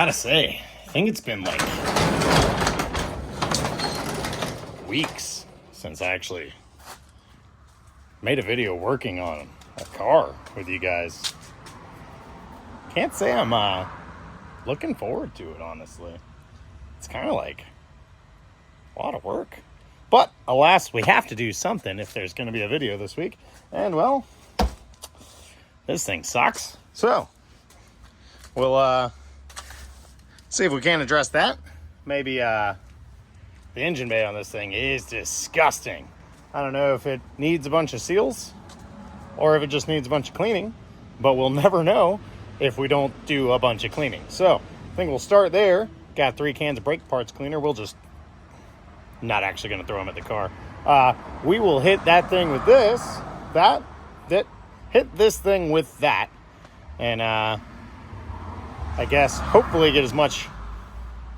gotta say, I think it's been like weeks since I actually made a video working on a car with you guys. Can't say I'm looking forward to it, honestly. It's kind of like a lot of work. But alas, we have to do something if there's going to be a video this week. And well, this thing sucks. So we'll see if we can address that. Maybe the engine bay on this thing is disgusting. I don't know if it needs a bunch of seals or if it just needs a bunch of cleaning, but we'll never know if we don't do a bunch of cleaning. So I think we'll start there. Got 3 cans of brake parts cleaner. We'll just not actually going to throw them at the car. We will hit that thing with this, hit this thing with that, and I guess hopefully get as much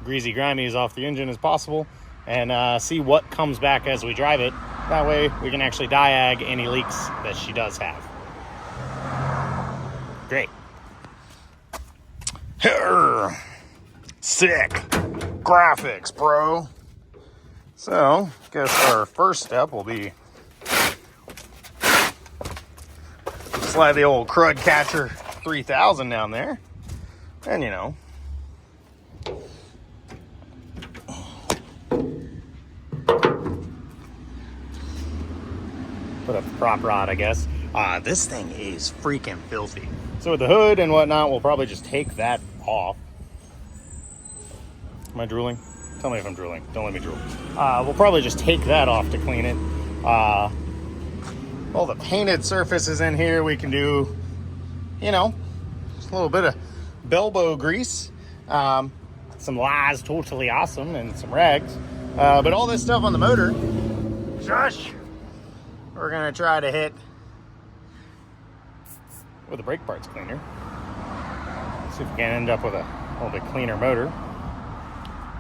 greasy grimies off the engine as possible, and see what comes back as we drive it. That way we can actually diag any leaks that she does have. Great. Sick graphics, bro. So, guess our first step will be slide the old Crud Catcher 3000 down there. And, you know, put up the prop rod, I guess. This thing is freaking filthy. So with the hood and whatnot, we'll probably just take that off. Am I drooling? Tell me if I'm drooling. Don't let me drool. We'll probably just take that off to clean it. All the painted surfaces in here, we can do, you know, just a little bit of Belbo grease. Some Lies Totally Awesome and some rags. But all this stuff on the motor, shush, we're going to try to hit with a brake parts cleaner. See if we can end up with a little bit cleaner motor.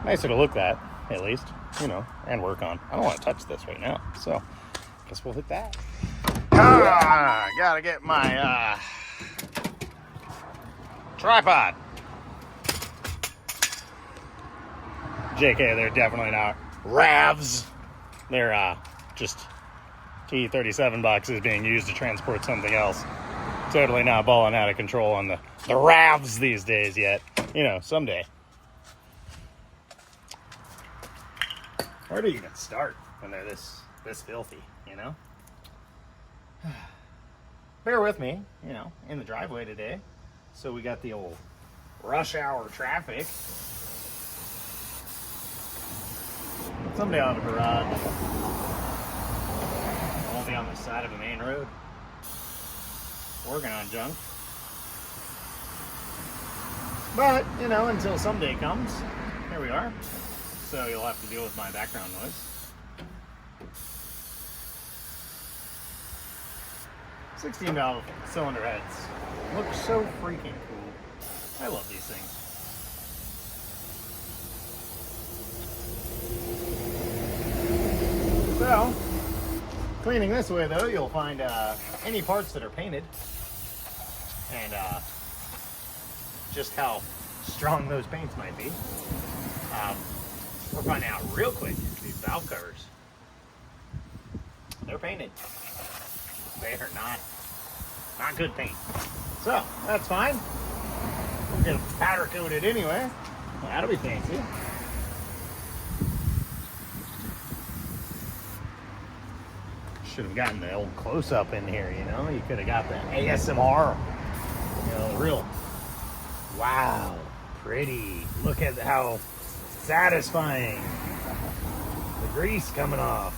Nicer to look at least, you know, and work on. I don't want to touch this right now, so I guess we'll hit that. Gotta get my tripod. JK, they're definitely not RAVs. They're just T-37 boxes being used to transport something else. Totally not balling out of control on the RAVs these days yet. You know, someday. Where do you even start when they're this filthy, you know? Bear with me, you know, in the driveway today. So we got the old rush hour traffic. Someday I'll have a garage. I won't be on the side of a main road working on junk. But, you know, until someday comes, here we are. So you'll have to deal with my background noise. 16-valve cylinder heads. Look so freaking cool. I love these things. So, cleaning this way though, you'll find any parts that are painted and just how strong those paints might be. We're finding out real quick, these valve covers, they're painted. They are not good paint. So, that's fine. We'll get them powder coated anyway. Well, that'll be fancy. Should have gotten the old close-up in here, you know? You could have got the ASMR, you know, the real, wow, pretty. Look at how satisfying. The grease coming off.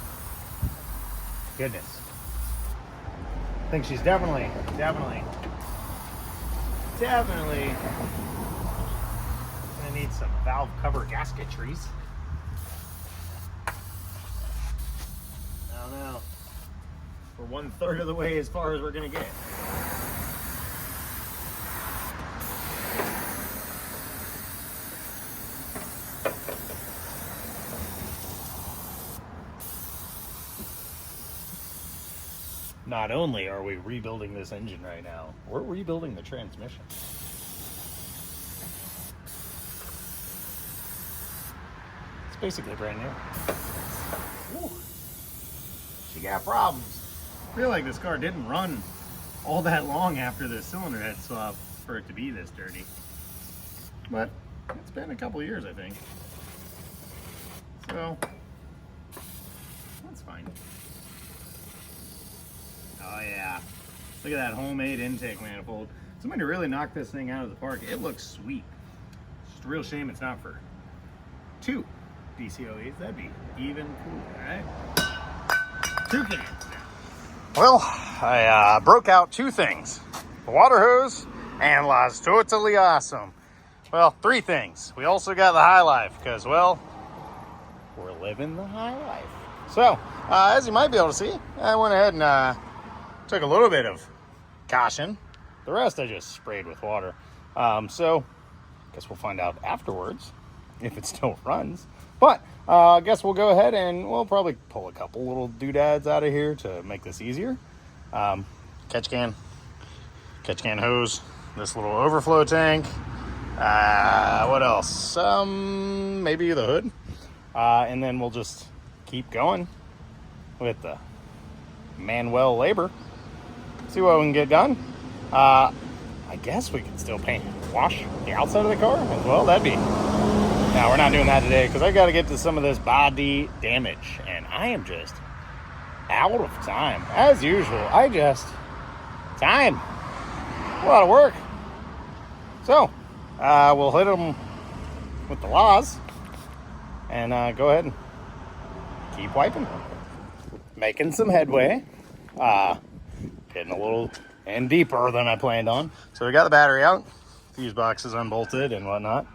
Goodness. I think she's definitely gonna need some valve cover gasketries. I don't know. We're 1/3 of the way as far as we're gonna get. Not only are we rebuilding this engine right now, we're rebuilding the transmission. basically brand new. Ooh. She got problems. I feel like this car didn't run all that long after the cylinder head swap for it to be this dirty. But it's been a couple years, I think. So, that's fine. Oh yeah. Look at that homemade intake manifold. Somebody really knocked this thing out of the park. It looks sweet. It's just a real shame it's not for 2 DCOEs. That'd be even cooler, right? 2 cans now. Well, I broke out 2 things. The water hose and las totally awesome. Well, 3 things. We also got the high life because, well, we're living the high life. So, as you might be able to see, I went ahead and took a little bit of caution. The rest I just sprayed with water. So, I guess we'll find out afterwards if it still runs. But I guess we'll go ahead and we'll probably pull a couple little doodads out of here to make this easier. Catch can hose, this little overflow tank. What else? Maybe the hood. And then we'll just keep going with the manual labor. See what we can get done. I guess we can still wash the outside of the car as well. That'd be... Now, we're not doing that today because I got to get to some of this body damage. And I am just out of time. As usual, time. A lot of work. So, we'll hit them with the laws and go ahead and keep wiping. Making some headway. Getting a little and deeper than I planned on. So we got the battery out, fuse box is unbolted and whatnot.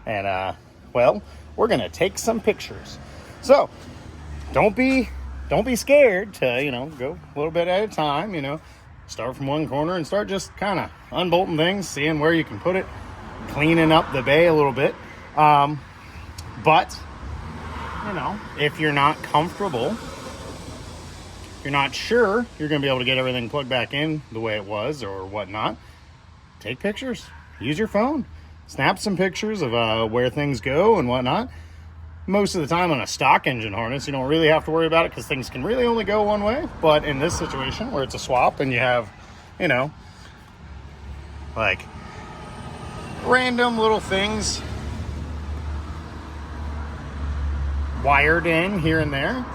And well, we're gonna take some pictures. So don't be scared to, go a little bit at a time, start from one corner and start just kind of unbolting things, seeing where you can put it, cleaning up the bay a little bit. But if you're not comfortable, you're not sure you're going to be able to get everything plugged back in the way it was or whatnot, take pictures. Use your phone. Snap some pictures of where things go and whatnot. Most of the time on a stock engine harness, you don't really have to worry about it because things can really only go one way. But in this situation where it's a swap and you have, like random little things wired in here and there,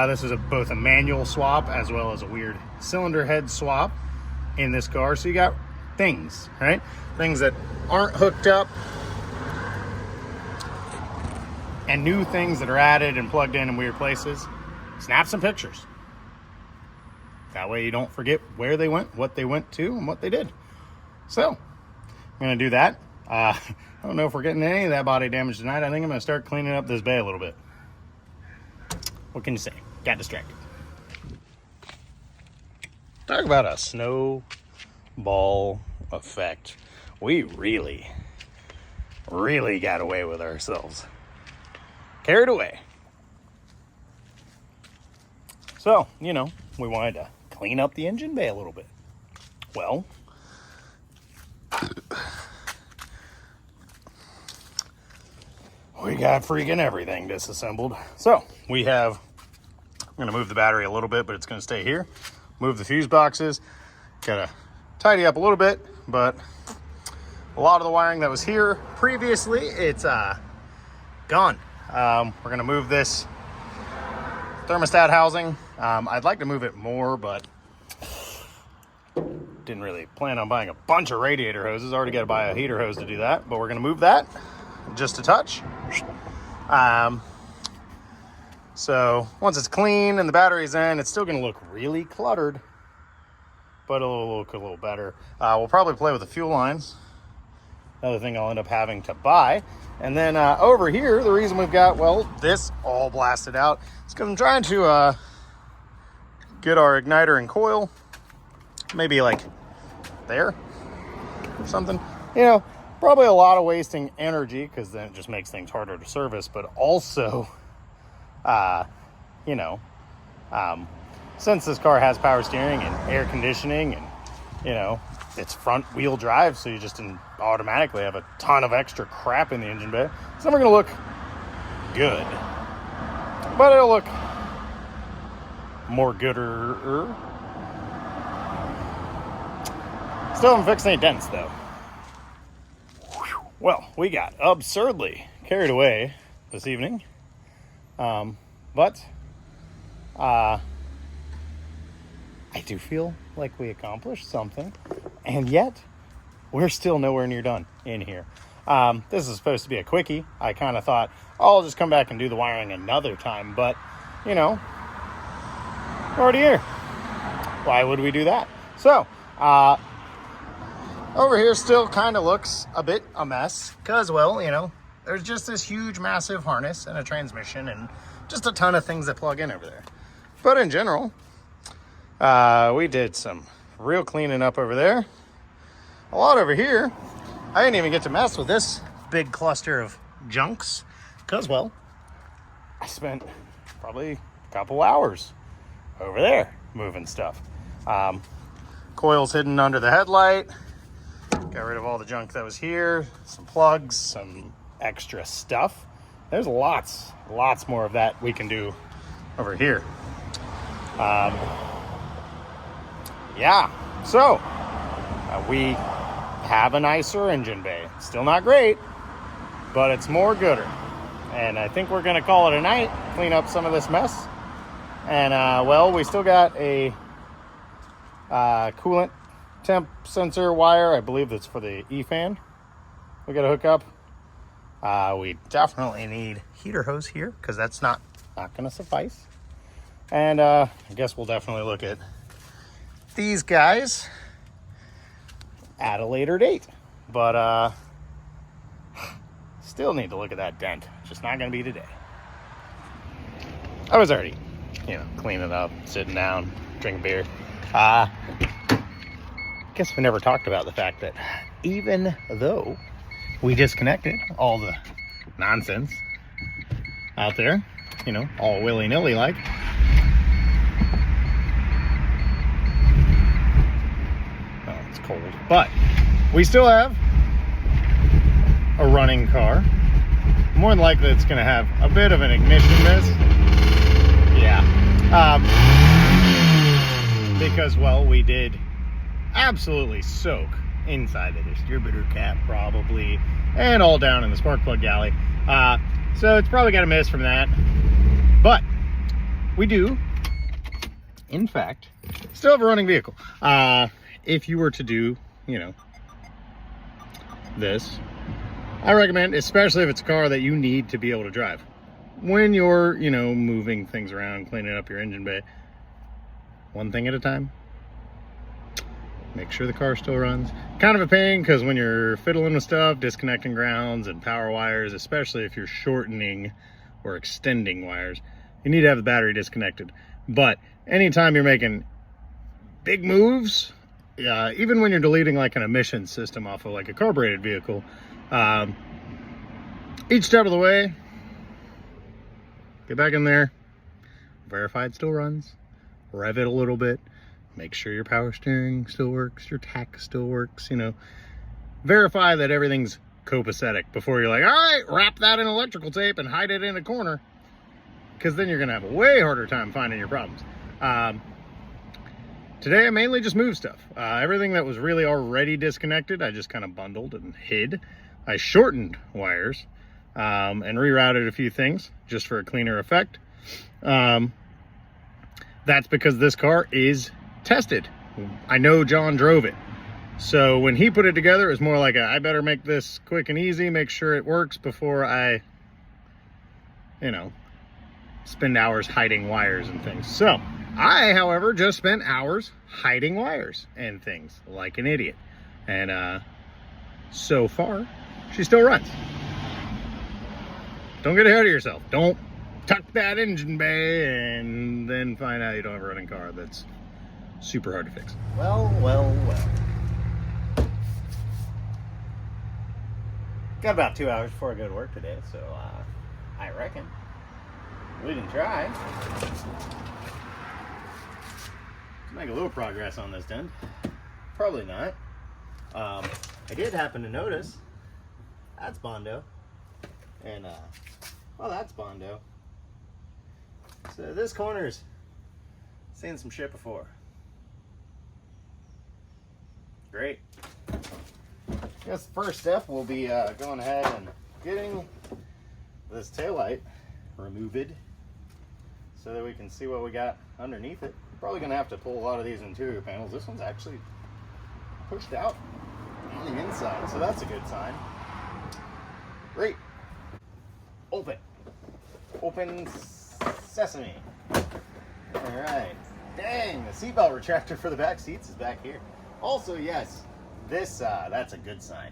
this is both a manual swap as well as a weird cylinder head swap in this car. So you got things, right? Things that aren't hooked up and new things that are added and plugged in weird places. Snap some pictures. That way you don't forget where they went, what they went to, and what they did. So I'm going to do that. I don't know if we're getting any of that body damage tonight. I think I'm going to start cleaning up this bay a little bit. What can you say? Got distracted. Talk about a snowball effect. We really got away with ourselves. Carried away. So, we wanted to clean up the engine bay a little bit. Well, we got freaking everything disassembled. So we have, I'm going to move the battery a little bit, but it's going to stay here. Move the fuse boxes. Got to tidy up a little bit, but a lot of the wiring that was here previously, it's gone. We're going to move this thermostat housing. I'd like to move it more, but didn't really plan on buying a bunch of radiator hoses. Already got to buy a heater hose to do that, but we're going to move that just a touch. So once it's clean and the battery's in, it's still going to look really cluttered, but it'll look a little better. We'll probably play with the fuel lines. Another thing I'll end up having to buy. And then over here, the reason we've got, this all blasted out is because I'm trying to get our igniter and coil maybe like there or something. Probably a lot of wasting energy because then it just makes things harder to service, but also, since this car has power steering and air conditioning and, it's front wheel drive, so you just automatically have a ton of extra crap in the engine bay. It's never going to look good. But it'll look more gooder. Still haven't fixed any dents, though. Well, we got absurdly carried away this evening. But I do feel like we accomplished something. And yet, we're still nowhere near done in here. This is supposed to be a quickie. I kind of thought, oh, I'll just come back and do the wiring another time. But, you know, we're already here. Why would we do that? So, over here still kind of looks a bit a mess. Because, well, you know, there's just this huge, massive harness and a transmission and just a ton of things that plug in over there. But in general, we did some real cleaning up over there. A lot over here. I didn't even get to mess with this big cluster of junks because, well, I spent probably a couple hours over there moving stuff. Coils hidden under the headlight. Got rid of all the junk that was here. Some plugs, some extra stuff. There's lots more of that we can do over here. Yeah, so we have a nicer engine bay. Still not great, but it's more gooder. And I think we're gonna call it a night, clean up some of this mess. And well, we still got a coolant temp sensor wire. I believe that's for the E-fan. We gotta hook up. We definitely need heater hose here because that's not gonna suffice. And I guess we'll definitely look at these guys at a later date. But still need to look at that dent. Just not gonna be today. I was already, you know, cleaning up, sitting down, drinking beer. Guess we never talked about the fact that even though we disconnected all the nonsense out there, you know, all willy-nilly like, oh, it's cold, but we still have a running car. More than likely it's going to have a bit of an ignition miss. Yeah. Because, well, we did absolutely soak inside the distributor cap probably, and all down in the spark plug galley. So it's probably got a miss from that. But we do, in fact, still have a running vehicle. If you were to do, you know, this, I recommend, especially if it's a car that you need to be able to drive. When you're, you know, moving things around, cleaning up your engine bay, one thing at a time. Make sure the car still runs. Kind of a pain because when you're fiddling with stuff, disconnecting grounds and power wires, especially if you're shortening or extending wires, you need to have the battery disconnected. But anytime you're making big moves, even when you're deleting like an emission system off of like a carbureted vehicle, each step of the way, get back in there, verify it still runs, rev it a little bit, make sure your power steering still works, your tach still works, you know. Verify that everything's copacetic before you're like, all right, wrap that in electrical tape and hide it in a corner. Because then you're going to have a way harder time finding your problems. Today, I mainly just moved stuff. Everything that was really already disconnected, I just kind of bundled and hid. I shortened wires and rerouted a few things just for a cleaner effect. That's because this car is tested. I know John drove it. So when he put it together, it was more like I better make this quick and easy, make sure it works before I, you know, spend hours hiding wires and things. So I, however, just spent hours hiding wires and things like an idiot. And so far, she still runs. Don't get ahead of yourself. Don't tuck that engine bay and then find out you don't have a running car that's super hard to fix. Well. Got about 2 hours before I go to work today, so I reckon we can try to make a little progress on this dent. Probably not. I did happen to notice that's Bondo, and Well, that's Bondo. So this corner's seen some shit before. Great. I guess the first step will be going ahead and getting this taillight removed so that we can see what we got underneath it. Probably gonna have to pull a lot of these interior panels. This one's actually pushed out on the inside, so that's a good sign. Great. Open. Open sesame. All right. Dang, the seatbelt retractor for the back seats is back here. Also, yes, this, that's a good sign.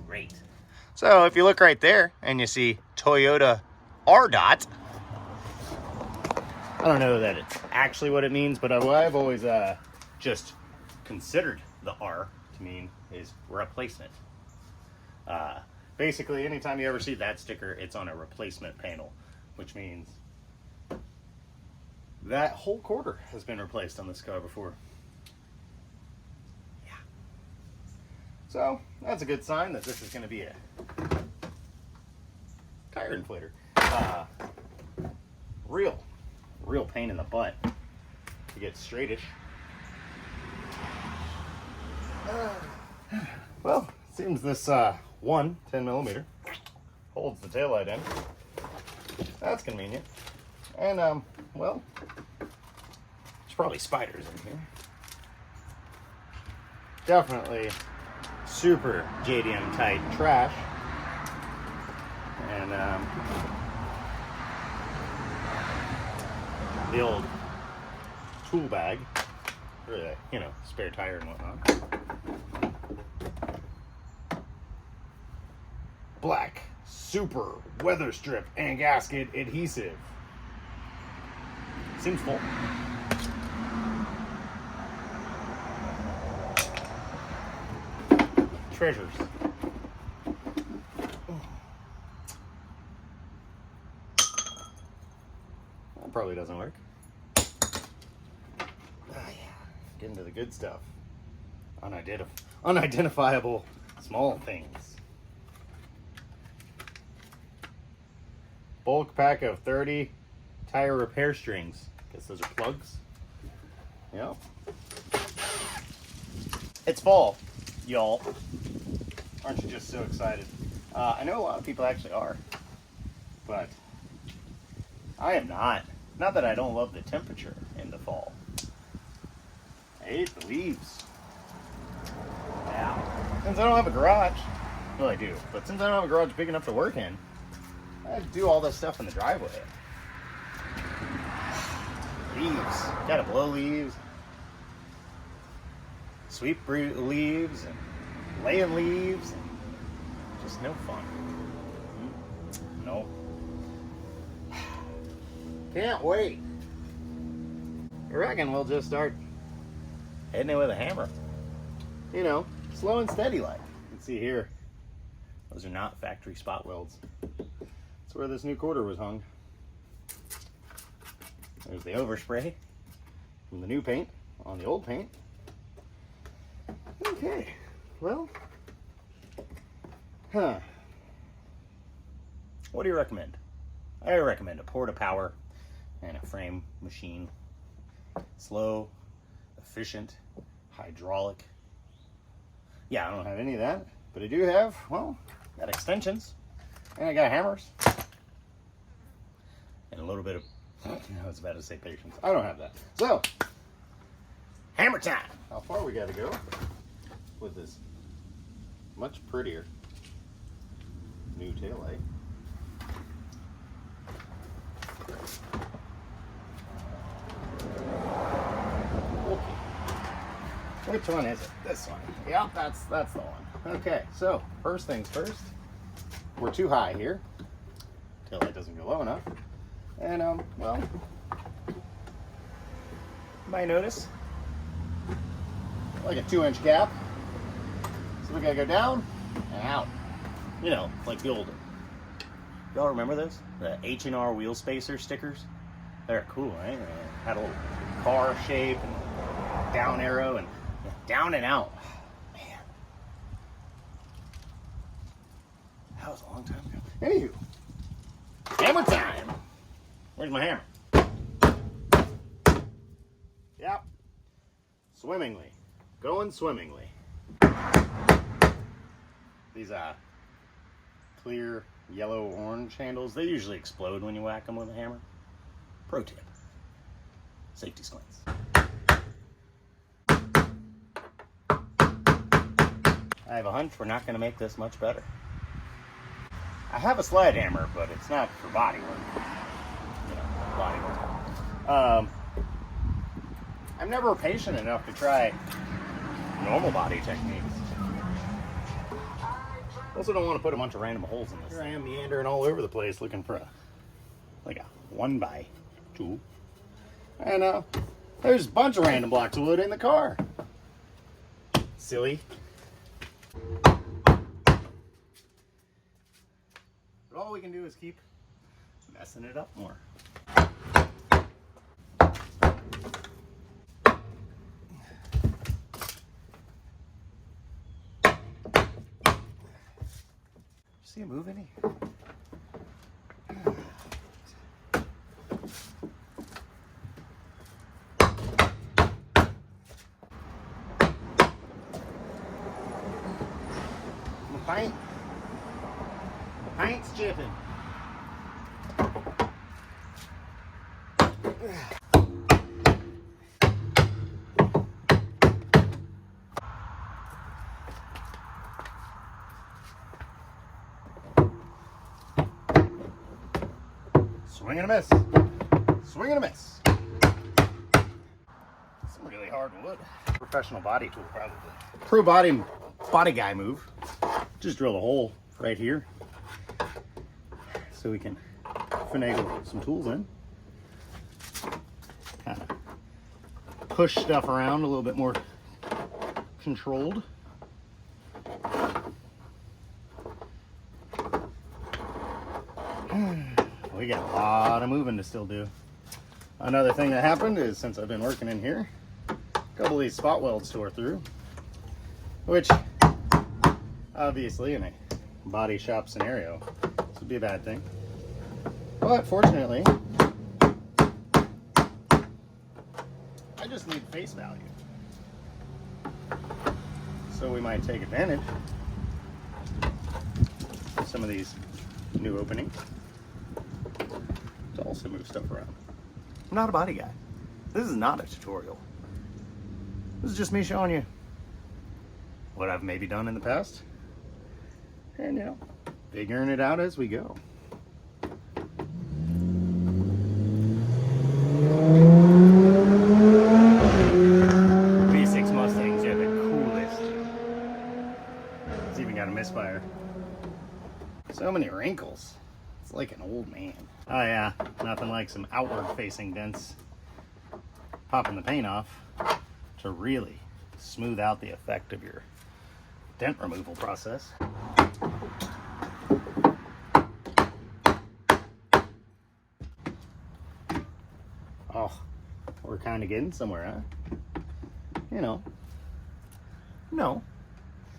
Great. So if you look right there and you see Toyota R-Dot, I don't know that it's actually what it means, but what I've always just considered the R to mean is replacement. Basically, anytime you ever see that sticker, it's on a replacement panel, which means that whole quarter has been replaced on this car before. Yeah. So that's a good sign that this is going to be a tire inflator. Real pain in the butt to get straightish. Well, it seems this one 10mm holds the taillight in. That's convenient. And well, there's probably spiders in here. Definitely super JDM tight trash. And the old tool bag for the, you know, spare tire and whatnot. Black super weather strip and gasket adhesive. Seems full. Treasures. That probably doesn't work. Oh yeah, get into the good stuff. Unidentifiable small things. Bulk pack of 30 tire repair strings. Guess those are plugs. Yep. It's fall, y'all. Aren't you just so excited? I know a lot of people actually are, but I am not. Not that I don't love the temperature in the fall. I hate the leaves. Yeah. Since I don't have a garage, well I do, but since I don't have a garage big enough to work in, I do all this stuff in the driveway. Leaves. Gotta blow leaves. Sweep leaves and laying leaves. And just no fun. No. Can't wait. I reckon we'll just start hitting it with a hammer. You know, slow and steady like. You can see here, those are not factory spot welds. That's where this new quarter was hung. There's the overspray from the new paint on the old paint. Okay, well, what do you recommend? I recommend a Porta Power and a frame machine. Slow, efficient, hydraulic. Yeah, I don't have any of that, but I do have, well, got extensions, and I got hammers, and a little bit of, I was about to say patience. I don't have that. So, hammer time. How far we gotta go with this much prettier new taillight. Which one is it? This one. Yep, that's the one. Okay, so first things first. We're too high here. Taillight doesn't go low enough. And well, you might notice like a 2-inch gap. So we gotta go down and out. You know, like the old. Y'all remember those? The H&R wheel spacer stickers? They're cool, right? They had a little car shape and down arrow and down and out. Man. That was a long time ago. Anywho. Hammer time! Where's my hammer? Yep. Swimmingly. Going swimmingly. These clear yellow orange handles, they usually explode when you whack them with a hammer. Pro tip. Safety squints. I have a hunch we're not going to make this much better. I have a slide hammer, but it's not for body work. You know, body work. I'm never patient enough to try normal body techniques. Also don't want to put a bunch of random holes in this. Here I am meandering all over the place looking for like a 1x tool. And there's a bunch of random blocks of wood in the car. Silly. But all we can do is keep messing it up more. See a move any? Paint's chipping. Swing and a miss. Swing and a miss. Some really hard wood. Professional body tool, probably. Pro body guy move. Just drill a hole right here so we can finagle some tools in. Kind of push stuff around a little bit more controlled. We got a lot of moving to still do. Another thing that happened is, since I've been working in here, a couple of these spot welds tore through, which obviously in a body shop scenario, this would be a bad thing. But fortunately, I just need face value. So we might take advantage of some of these new openings to also move stuff around. I'm not a body guy. This is not a tutorial. This is just me showing you what I've maybe done in the past. And, you know, figuring it out as we go. V6 Mustangs, yeah, the coolest. It's even got a misfire. So many wrinkles. It's like an old man. Oh yeah, nothing like some outward facing dents. Popping the paint off to really smooth out the effect of your dent removal process. Oh, we're kind of getting somewhere, huh? You know. No.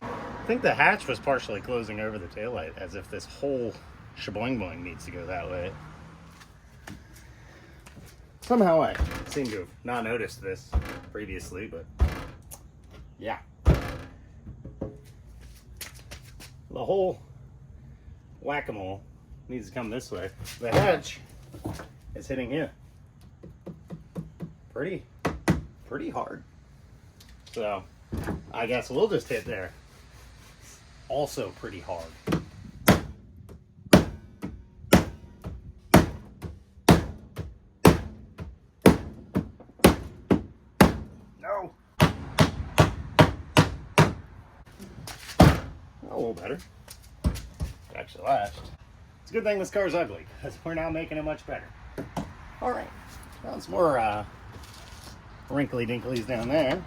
I think the hatch was partially closing over the taillight, as if this whole shaboing boing needs to go that way. Somehow I seem to have not noticed this previously, but yeah. The whole whack-a-mole needs to come this way. The hatch is hitting here pretty hard. So I guess we'll just hit there. Also pretty hard. No. A little better. It actually lasts. It's a good thing this car's ugly, because we're now making it much better. Alright. Found some more wrinkly dinklies down there.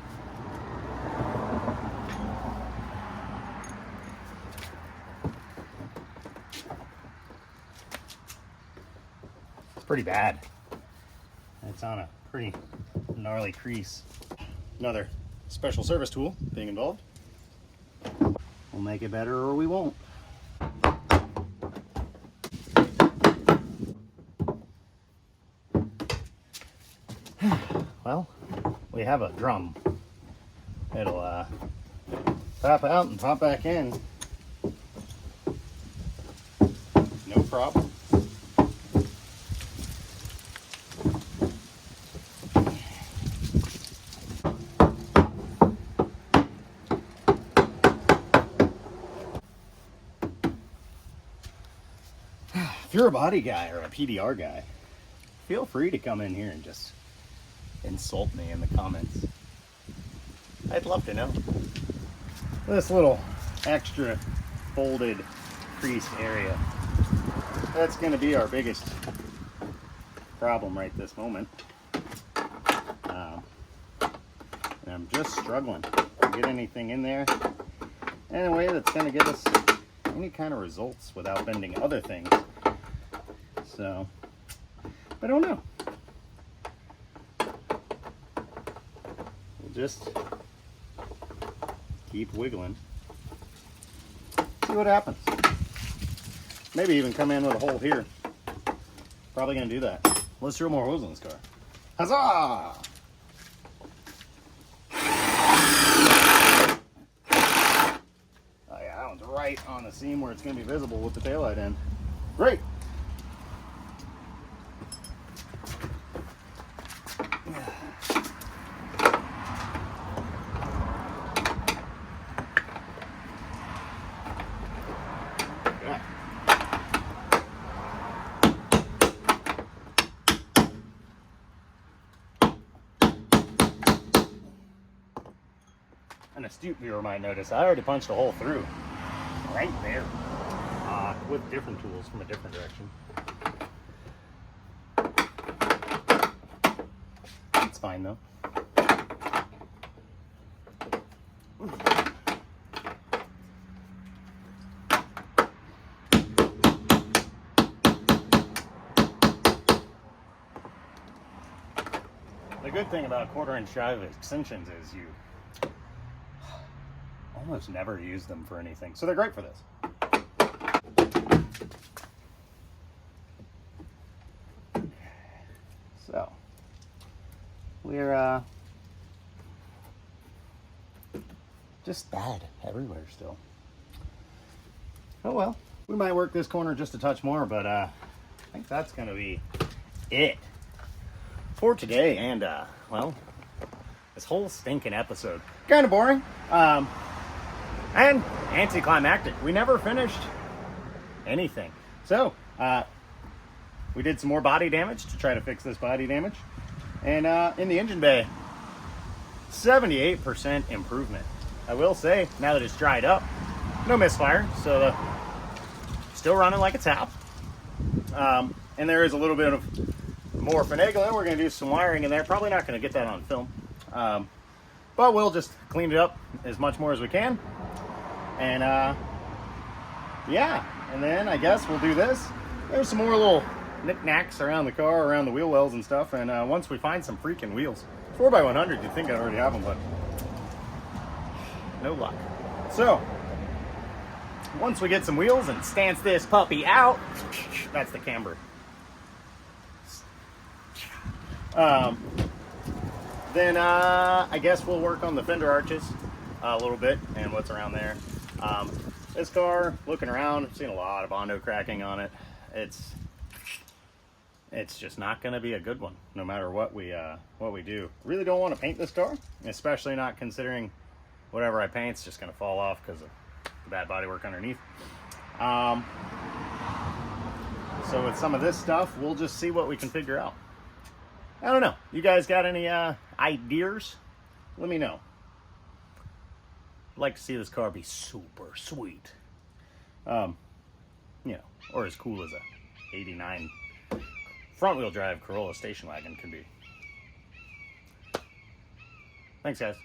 It's pretty bad. It's on a pretty gnarly crease. Another special service tool being involved. We'll make it better or we won't. you have a drum, it'll pop out and pop back in. No problem. If you're a body guy or a PDR guy, feel free to come in here and just insult me in the comments. I'd love to know. This little extra folded creased area, that's going to be our biggest problem right this moment. And I'm just struggling to get anything in there in a way that's going to get us any kind of results without bending other things. So, I don't know. We'll just keep wiggling. See what happens. Maybe even come in with a hole here. Probably gonna do that. Let's drill more holes in this car. Huzzah! Oh yeah, that one's right on the seam where it's gonna be visible with the taillight in. Great! An astute viewer might notice I already punched a hole through right there with different tools from a different direction. It's fine though. The good thing about 1/4 inch drive extensions is you almost never use them for anything, so they're great for this. So we're just bad everywhere still. Oh well, we might work this corner just a touch more, but I think that's gonna be it for today. And well, this whole stinking episode, kind of boring. And anticlimactic. We never finished anything. So, we did some more body damage to try to fix this body damage. And in the engine bay, 78% improvement. I will say, now that it's dried up, no misfire, so still running like a tap. And there is a little bit of more finagling. We're going to do some wiring in there. Probably not going to get that on film. But we'll just clean it up as much more as we can. And yeah, and then I guess we'll do this. There's some more little knickknacks around the car, around the wheel wells and stuff. And once we find some freaking wheels, 4x100, you'd think I'd already have them, but no luck. So once we get some wheels and stance this puppy out, that's the camber. Then I guess we'll work on the fender arches a little bit and what's around there. This car, looking around, I've seen a lot of Bondo cracking on it. It's just not going to be a good one, no matter what we do. Really don't want to paint this car, especially not considering whatever I paint's just going to fall off because of the bad bodywork underneath. So with some of this stuff, we'll just see what we can figure out. I don't know. You guys got any ideas? Let me know. I'd like to see this car be super sweet. You know, or as cool as a 89 front wheel drive Corolla station wagon can be. Thanks, guys.